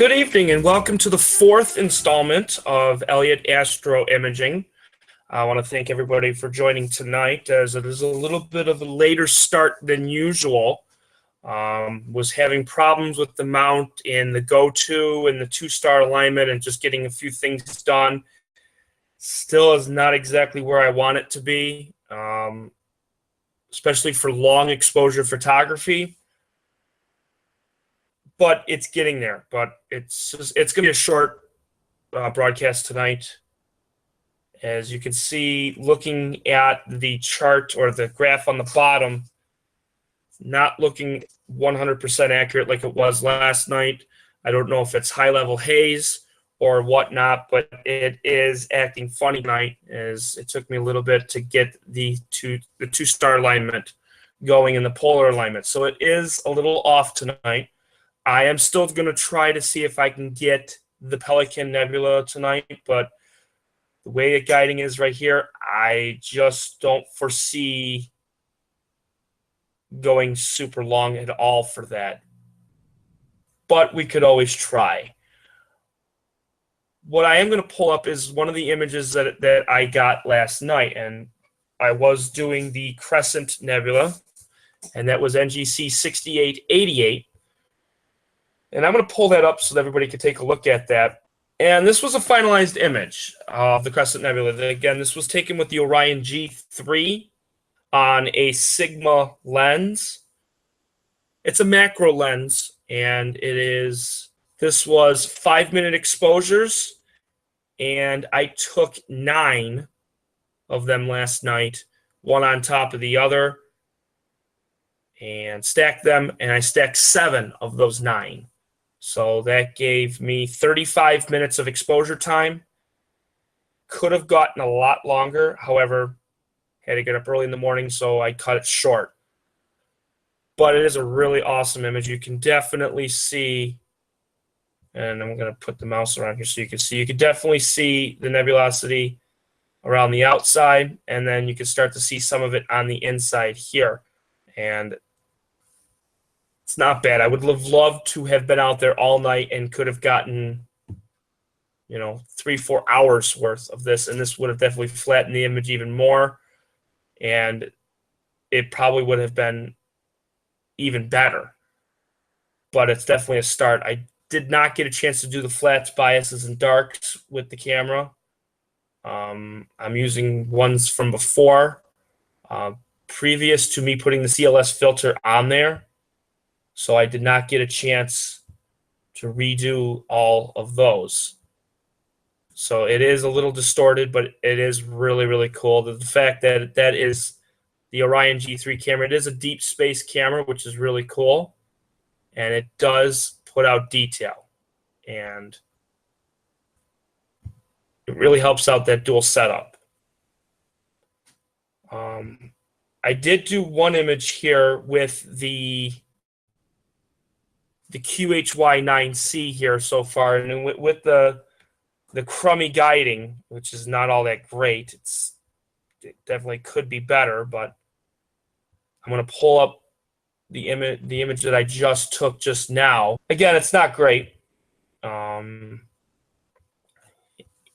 Good evening and welcome to the fourth installment of Elliott Astro Imaging. I want to thank everybody for joining tonight as it is a little bit of a later start than usual. Was having problems with the mount in the go-to and the two-star alignment and just getting a few things done. Still is not exactly where I want it to be, especially for long exposure photography. But it's getting there. But it's going to be a short broadcast tonight. As you can see, looking at the chart or the graph on the bottom, not looking 100% accurate like it was last night. I don't know if it's high-level haze or whatnot, but it is acting funny tonight, as it took me a little bit to get the two-star alignment going in the polar alignment. So it is a little off tonight. I am still going to try to see if I can get the Pelican Nebula tonight, but the way the guiding is right here, I just don't foresee going super long at all for that. But we could always try. What I am going to pull up is one of the images that I got last night, and I was doing the Crescent Nebula, and that was NGC 6888. And I'm going to pull that up so that everybody can take a look at that. And this was a finalized image of the Crescent Nebula. Again, this was taken with the Orion G3 on a Sigma lens. It's a macro lens, and this was 5-minute exposures, and I took 9 of them last night, one on top of the other, and stacked them, and I stacked 7 of those 9. So that gave me 35 minutes of exposure time. Could have gotten a lot longer. However, had to get up early in the morning, so I cut it short. But it is a really awesome image. You can definitely see, and I'm going to put the mouse around here so you can see. You can definitely see the nebulosity around the outside, and then you can start to see some of it on the inside here. And it's not bad. I would have loved to have been out there all night and could have gotten, 3-4 hours worth of this, and this would have definitely flattened the image even more, and it probably would have been even better. But it's definitely a start. I did not get a chance to do the flats, biases, and darks with the camera. I'm using ones from before, previous to me putting the CLS filter on there. So I did not get a chance to redo all of those. So it is a little distorted, but it is really, really cool. The fact that that is the Orion G3 camera. It is a deep space camera, which is really cool. And it does put out detail. And it really helps out that dual setup. I did do one image here with the QHY9C here so far, and with the crummy guiding, which is not all that great. It definitely could be better, but I'm going to pull up the image that I just took just now. Again, it's not great.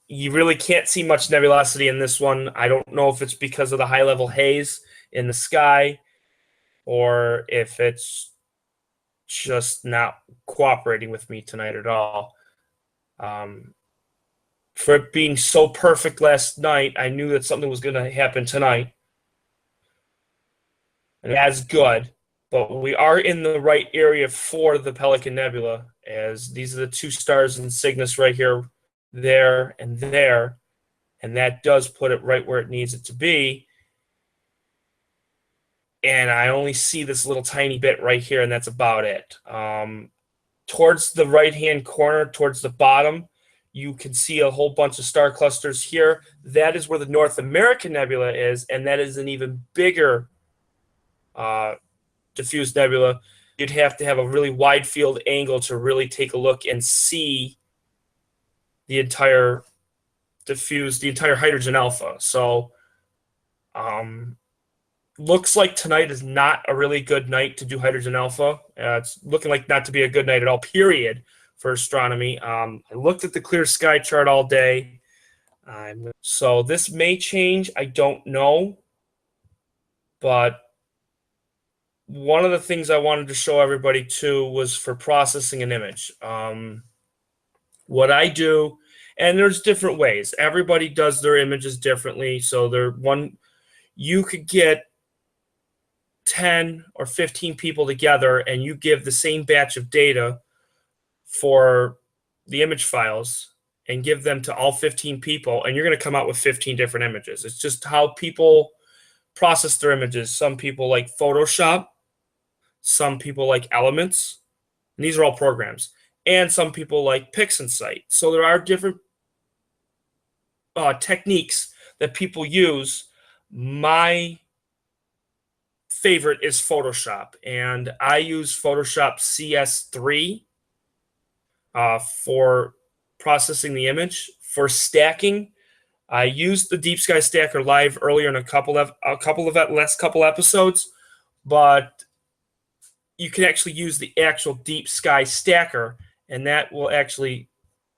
You really can't see much nebulosity in this one. I don't know if it's because of the high-level haze in the sky or if it's just not cooperating with me tonight at all. For it being so perfect last night, I knew that something was going to happen tonight. And that's good. But we are in the right area for the Pelican Nebula, as these are the 2 stars in Cygnus right here, there, and there. And that does put it right where it needs it to be. And I only see this little tiny bit right here, and that's about it. Towards the right-hand corner, towards the bottom, you can see a whole bunch of star clusters here. That is where the North American Nebula is, and that is an even bigger diffuse nebula. You'd have to have a really wide field angle to really take a look and see the entire hydrogen alpha. So looks like tonight is not a really good night to do hydrogen alpha. It's looking like not to be a good night at all, period. for astronomy. I looked at the clear sky chart all day. So this may change. I don't know. But one of the things I wanted to show everybody too was for processing an image. What I do, and there's different ways. Everybody does their images differently. So you could get 10 or 15 people together and you give the same batch of data for the image files and give them to all 15 people, and you're going to come out with 15 different images. It's just how people process their images. Some people like Photoshop, some people like Elements, and these are all programs, and some people like PixInsight. So there are different techniques that people use. My favorite is Photoshop, and I use Photoshop CS3 for processing the image. For stacking, I used the Deep Sky Stacker Live earlier in a couple of last couple episodes, but you can actually use the actual Deep Sky Stacker, and that will actually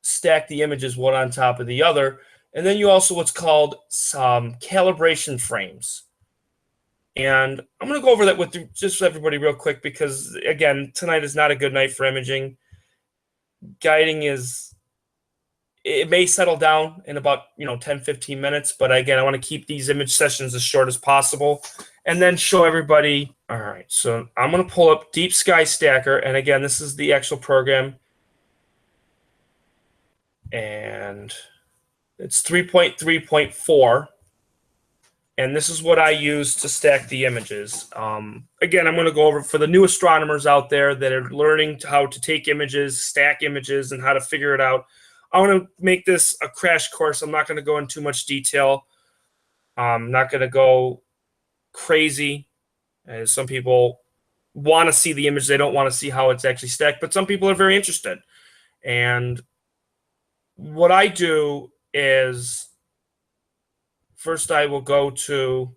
stack the images one on top of the other. And then you also what's called some calibration frames. And I'm going to go over that with just everybody real quick because, again, tonight is not a good night for imaging. Guiding it may settle down in about 10, 15 minutes. But, again, I want to keep these image sessions as short as possible and then show everybody. All right, so I'm going to pull up Deep Sky Stacker. And, again, this is the actual program. And it's 3.3.4. And this is what I use to stack the images. Again, I'm going to go over for the new astronomers out there that are learning how to take images, stack images, and how to figure it out. I want to make this a crash course. I'm not going to go into too much detail. I'm not going to go crazy. As some people want to see the image. They don't want to see how it's actually stacked. But some people are very interested. And what I do is, first, I will go to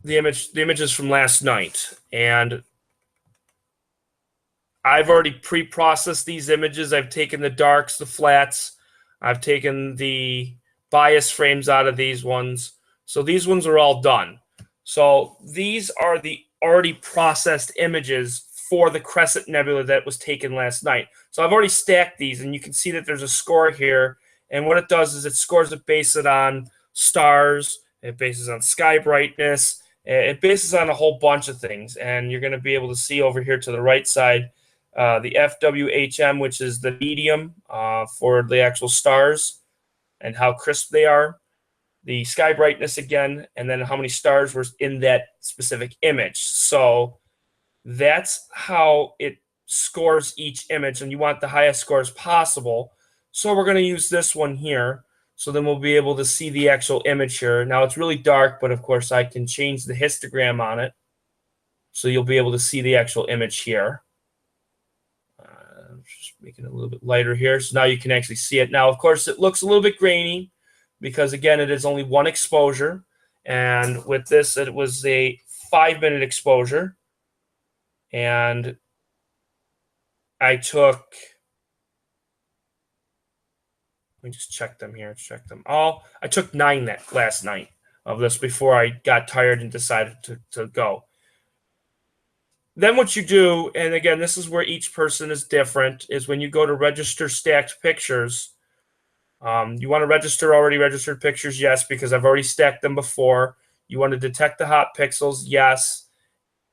the images from last night, and I've already pre-processed these images. I've taken the darks, the flats. I've taken the bias frames out of these ones. So these ones are all done. So these are the already processed images for the Crescent Nebula that was taken last night. So I've already stacked these, and you can see that there's a score here. And what it does is it scores it based on stars, it bases on sky brightness, it bases on a whole bunch of things. And you're going to be able to see over here to the right side the FWHM, which is the medium for the actual stars and how crisp they are, the sky brightness again, and then how many stars were in that specific image. So that's how it scores each image, and you want the highest scores possible. So we're going to use this one here. So then we'll be able to see the actual image here. Now it's really dark, but of course I can change the histogram on it. So you'll be able to see the actual image here. Just making it a little bit lighter here. So now you can actually see it. Now, of course, it looks a little bit grainy because, again, it is only one exposure. And with this, it was a 5-minute exposure. And I took... Let me just check them here. Check them all. I took 9 last night of this before I got tired and decided to go. Then what you do, and again, this is where each person is different, is when you go to register stacked pictures, you want to register already registered pictures, yes, because I've already stacked them before. You want to detect the hot pixels, yes.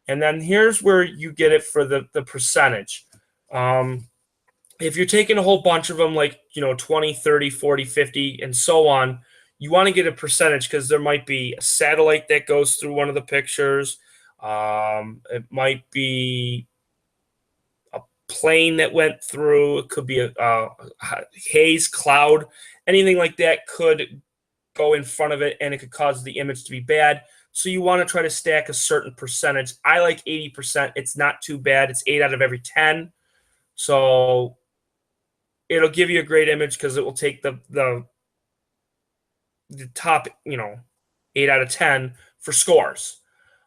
And then here's where you get it for the percentage. If you're taking a whole bunch of them, like 20, 30, 40, 50, and so on, you want to get a percentage because there might be a satellite that goes through one of the pictures. It might be a plane that went through. It could be a haze cloud. Anything like that could go in front of it, and it could cause the image to be bad. So you want to try to stack a certain percentage. I like 80%. It's not too bad. It's 8 out of every 10. So it'll give you a great image because it will take the top, 8 out of 10 for scores.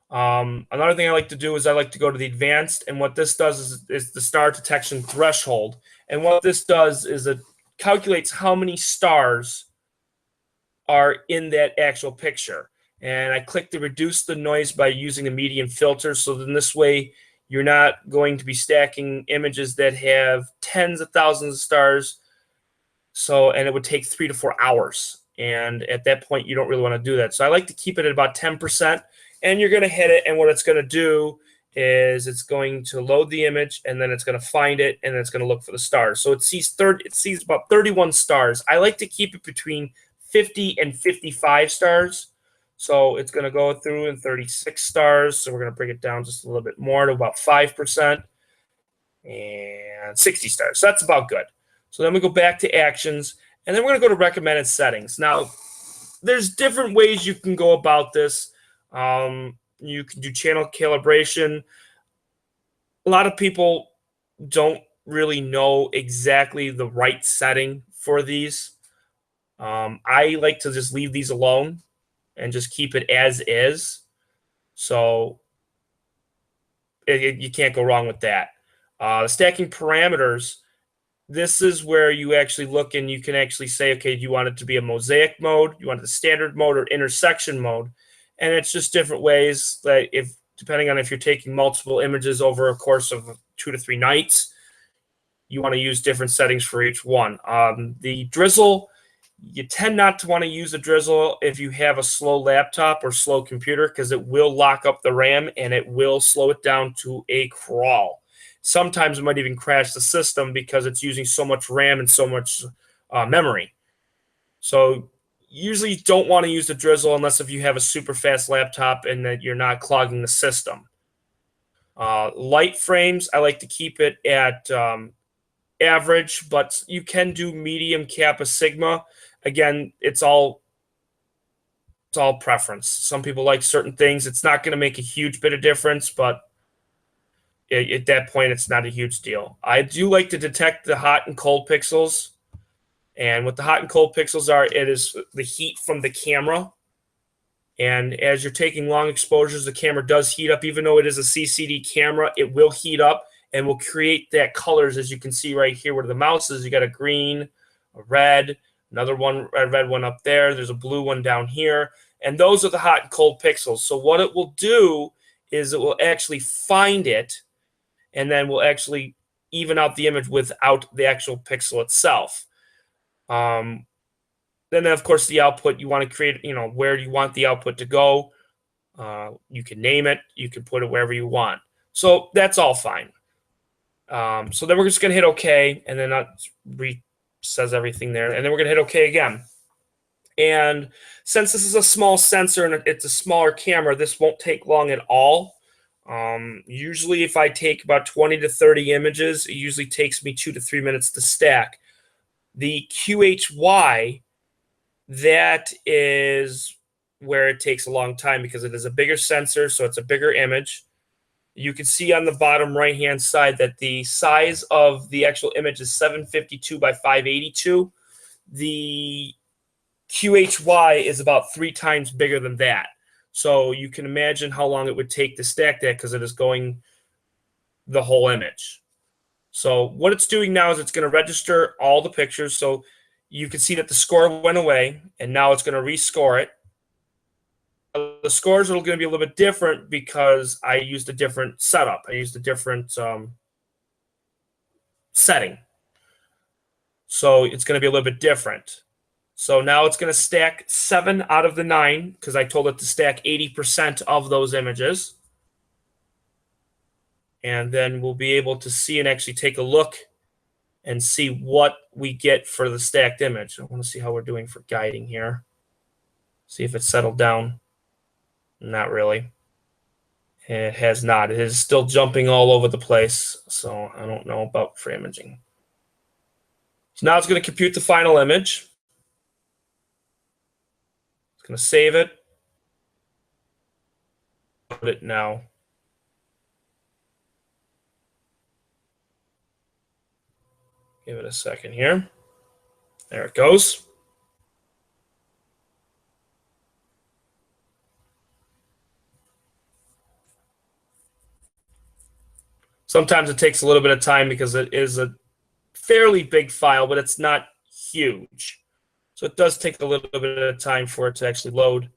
Another thing I like to do is I like to go to the advanced, and what this does is the star detection threshold. And what this does is it calculates how many stars are in that actual picture. And I click to reduce the noise by using the median filter. So then this way you're not going to be stacking images that have tens of thousands of stars. So, and it would take 3 to 4 hours. And at that point, you don't really want to do that. So I like to keep it at about 10%, and you're going to hit it. And what it's going to do is it's going to load the image, and then it's going to find it, and then it's going to look for the stars. So it sees about 31 stars. I like to keep it between 50 and 55 stars. So it's going to go through in 36 stars. So we're going to bring it down just a little bit more to about 5% and 60 stars. So that's about good. So then we go back to actions, and then we're going to go to recommended settings. Now, there's different ways you can go about this. You can do channel calibration. A lot of people don't really know exactly the right setting for these. I like to just leave these alone and just keep it as is. So you can't go wrong with that. Stacking parameters, this is where you actually look and you can actually say, okay, do you want it to be a mosaic mode? You want it the standard mode or intersection mode? And it's just different ways that depending on if you're taking multiple images over a course of 2 to 3 nights, you want to use different settings for each one. The drizzle, you tend not to want to use a drizzle if you have a slow laptop or slow computer, because it will lock up the RAM and it will slow it down to a crawl. Sometimes it might even crash the system because it's using so much RAM and so much memory. So usually you don't want to use the drizzle unless if you have a super fast laptop and that you're not clogging the system. Light frames, I like to keep it at average, but you can do medium, kappa, sigma. Again, it's all preference. Some people like certain things. It's not going to make a huge bit of difference, but at that point, it's not a huge deal. I do like to detect the hot and cold pixels. And what the hot and cold pixels are, it is the heat from the camera. And as you're taking long exposures, the camera does heat up. Even though it is a CCD camera, it will heat up and will create that colors, as you can see right here where the mouse is. You got a green, a red, another one, a red one up there. There's a blue one down here. And those are the hot and cold pixels. So what it will do is it will actually find it, and then we'll actually even out the image without the actual pixel itself. Then, of course, the output, you want to create, where do you want the output to go? You can name it. You can put it wherever you want. So that's all fine. So then we're just going to hit OK, and then that says everything there. And then we're going to hit OK again. And since this is a small sensor and it's a smaller camera, this won't take long at all. Usually if I take about 20 to 30 images, it usually takes me 2 to 3 minutes to stack. The QHY, that is where it takes a long time because it is a bigger sensor, so it's a bigger image. You can see on the bottom right-hand side that the size of the actual image is 752 by 582. The QHY is about 3 times bigger than that. So you can imagine how long it would take to stack that because it is going the whole image. So what it's doing now is it's going to register all the pictures. So you can see that the score went away, and now it's going to rescore it. The scores are going to be a little bit different because I used a different setup. I used a different setting. So it's going to be a little bit different. So now it's going to stack 7 out of the 9 because I told it to stack 80% of those images. And then we'll be able to see and actually take a look and see what we get for the stacked image. I want to see how we're doing for guiding here. See if it's settled down. Not really. It has not. It is still jumping all over the place, so I don't know about for imaging. So now it's going to compute the final image. It's going to save it. Put it now. Give it a second here. There it goes. Sometimes it takes a little bit of time because it is a fairly big file, but it's not huge. So it does take a little bit of time for it to actually load.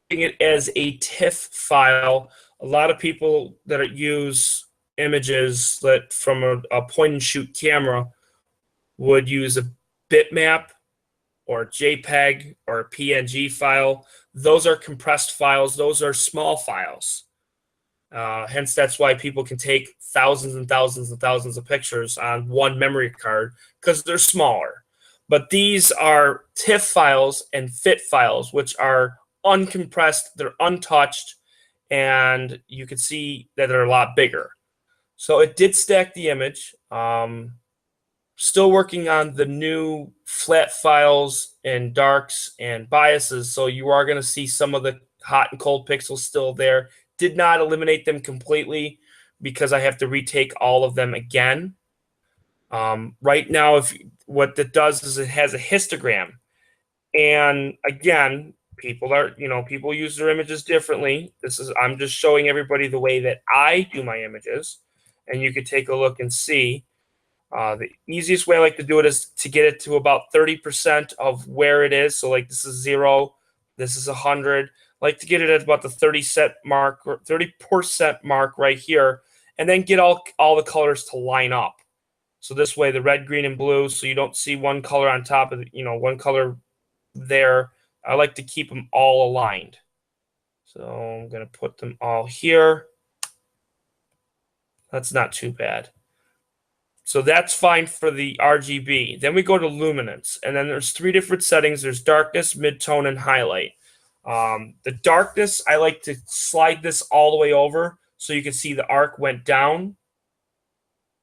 It as a TIFF file, a lot of people that use images that from a point and shoot camera would use a bitmap or a JPEG or a PNG file. Those are compressed files. Those are small files. Hence, that's why people can take thousands and thousands and thousands of pictures on one memory card, because they're smaller. But these are TIFF files and FIT files, which are uncompressed, they're untouched, and you can see that they're a lot bigger. So it did stack the image. Still working on the new flat files and darks and biases, so you are going to see some of the hot and cold pixels still there. Did not eliminate them completely because I have to retake all of them again. Right now, what it does is it has a histogram, and again, people use their images differently. I'm just showing everybody the way that I do my images, and you could take a look and see. The easiest way I like to do it is to get it to about 30% of where it is. So like this is 0, this is 100. I like to get it at about the 30% mark right here, and then get all the colors to line up. So this way, the red, green, and blue, so you don't see one color on top of one color there. I like to keep them all aligned. So I'm going to put them all here. That's not too bad. So that's fine for the RGB. Then we go to luminance, and then there's 3 different settings. There's darkness, midtone, and highlight. The darkness, I like to slide this all the way over so you can see the arc went down.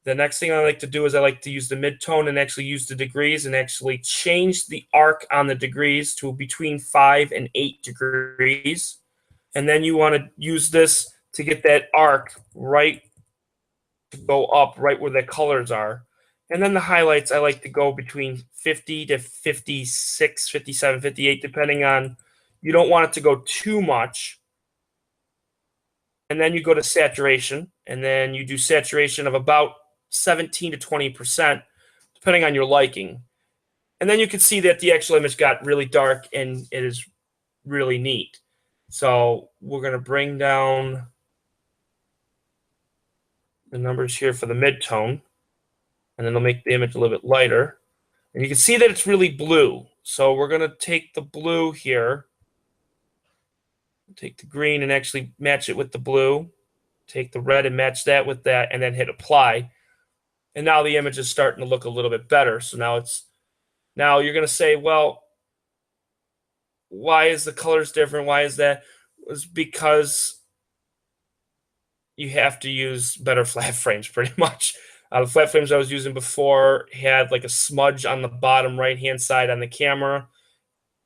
The next thing I like to do is I like to use the midtone and actually use the degrees and actually change the arc on the degrees to between 5 and 8 degrees. And then you want to use this to get that arc right to go up right where the colors are. And then the highlights, I like to go between 50 to 56, 57, 58, depending on, you don't want it to go too much. And then you go to saturation, and then you do saturation of about 17 to 20%, depending on your liking. And then you can see that the actual image got really dark, and it is really neat. So we're going to bring down the numbers here for the midtone, and then it'll make the image a little bit lighter. And you can see that it's really blue. So we're going to take the blue here, take the green and actually match it with the blue, take the red and match that with that, and then hit apply. And now the image is starting to look a little bit better. So now you're going to say, well, why is the colors different? Why is that? It's because you have to use better flat frames, pretty much. The flat frames I was using before had like a smudge on the bottom right-hand side on the camera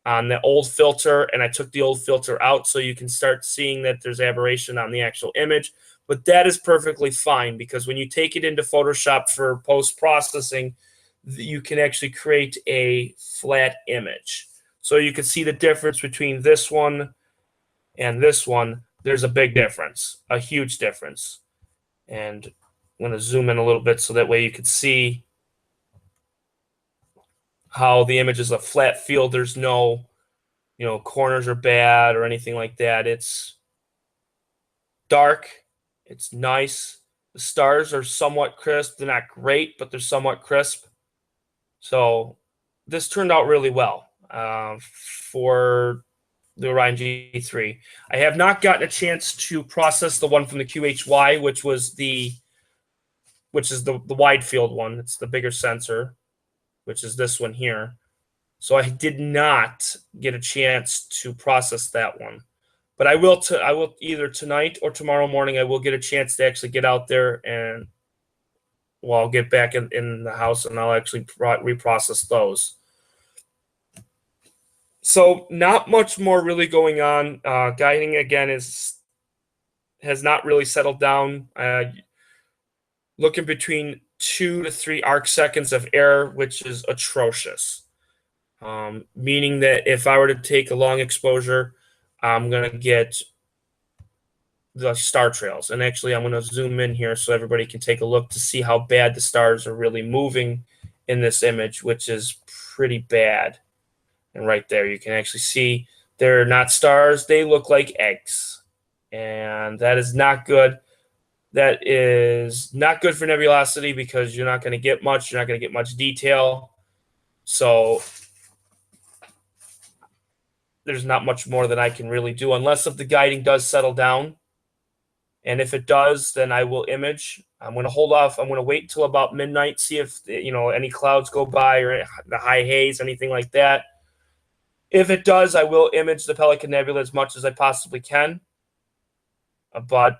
on the old filter, and I took the old filter out so you can start seeing that there's aberration on the actual image. But that is perfectly fine, because when you take it into Photoshop for post-processing, you can actually create a flat image. So you can see the difference between this one and this one. There's a big difference, a huge difference. And I'm going to zoom in a little bit so that way you can see how the image is a flat field. There's no, corners are bad or anything like that. It's dark. It's nice. The stars are somewhat crisp. They're not great, but they're somewhat crisp. So this turned out really well for the Orion G3. I have not gotten a chance to process the one from the QHY, which is the wide field one. It's the bigger sensor, which is this one here. So I did not get a chance to process that one. But I will either tonight or tomorrow morning, I will get a chance to actually get out there, and I'll get back in the house and I'll actually reprocess those. So not much more really going on. Guiding again has not really settled down. Looking between 2 to 3 arc seconds of error, which is atrocious. Meaning that if I were to take a long exposure, I'm going to get the star trails. And actually, I'm going to zoom in here so everybody can take a look to see how bad the stars are really moving in this image, which is pretty bad. And right there, you can actually see they're not stars. They look like eggs. And that is not good. That is not good for nebulosity because you're not going to get much. You're not going to get much detail. So there's not much more that I can really do unless if the guiding does settle down. And if it does, then I will image. I'm going to hold off. I'm going to wait till about midnight, see if any clouds go by or the high haze, anything like that. If it does, I will image the Pelican Nebula as much as I possibly can. But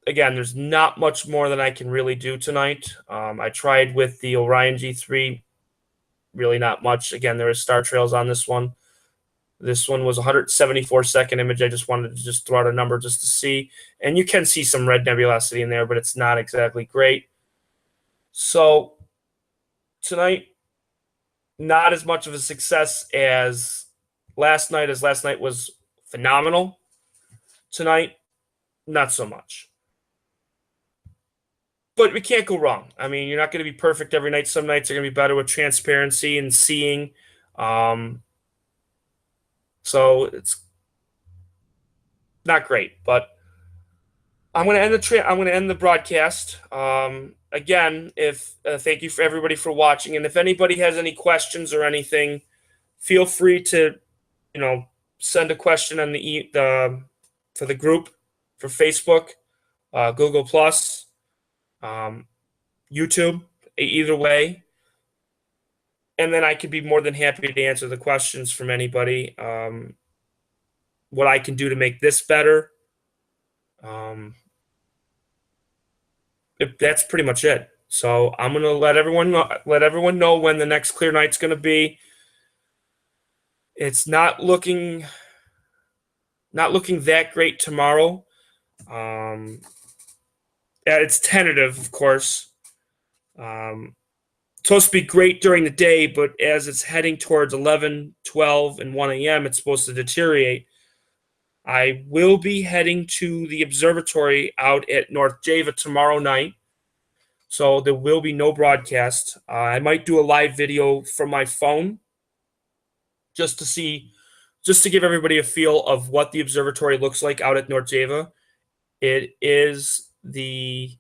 again, there's not much more that I can really do tonight. I tried with the Orion G3, really not much. Again, there is star trails on this one. This one was 174-second image. I just wanted to just throw out a number just to see. And you can see some red nebulosity in there, but it's not exactly great. So tonight, not as much of a success as last night, as last night was phenomenal. Tonight, not so much. But we can't go wrong. I mean, you're not going to be perfect every night. Some nights are going to be better with transparency and seeing. So it's not great, but I'm going to end the broadcast. Again, thank you for everybody for watching, and if anybody has any questions or anything, feel free to, send a question on for the group for Facebook, Google Plus, YouTube, either way. And then I could be more than happy to answer the questions from anybody. What I can do to make this better. That's pretty much it. So I'm gonna let everyone know when the next clear night's gonna be. It's not looking that great tomorrow. It's tentative, of course. Supposed to be great during the day, but as it's heading towards 11, 12, and 1 a.m., it's supposed to deteriorate. I will be heading to the observatory out at North Java tomorrow night, so there will be no broadcast. I might do a live video from my phone just to give everybody a feel of what the observatory looks like out at North Java. It is the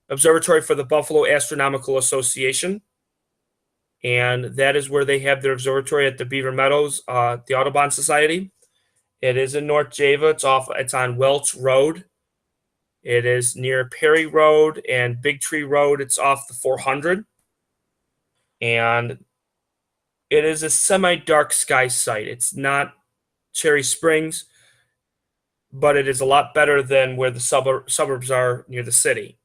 observatory for the Buffalo Astronomical Association, and that is where they have their observatory at the Beaver Meadows, the Audubon Society. It is in North Java. It's on Welch Road. It is near Perry Road and Big Tree Road. It's off the 400, and it is a semi-dark sky site. It's not Cherry Springs, but it is a lot better than where the suburbs are near the city.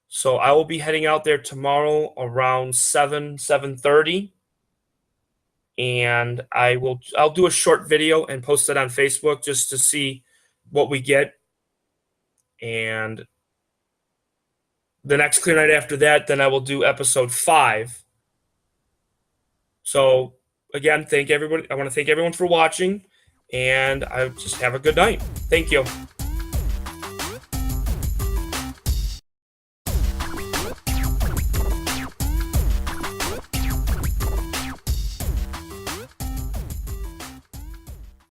So I will be heading out there tomorrow around 7:30, and I'll do a short video and post it on Facebook just to see what we get. And the next clear night after that, then I will do episode 5. So again, thank everybody. I want to thank everyone for watching, and I just have a good night. Thank you.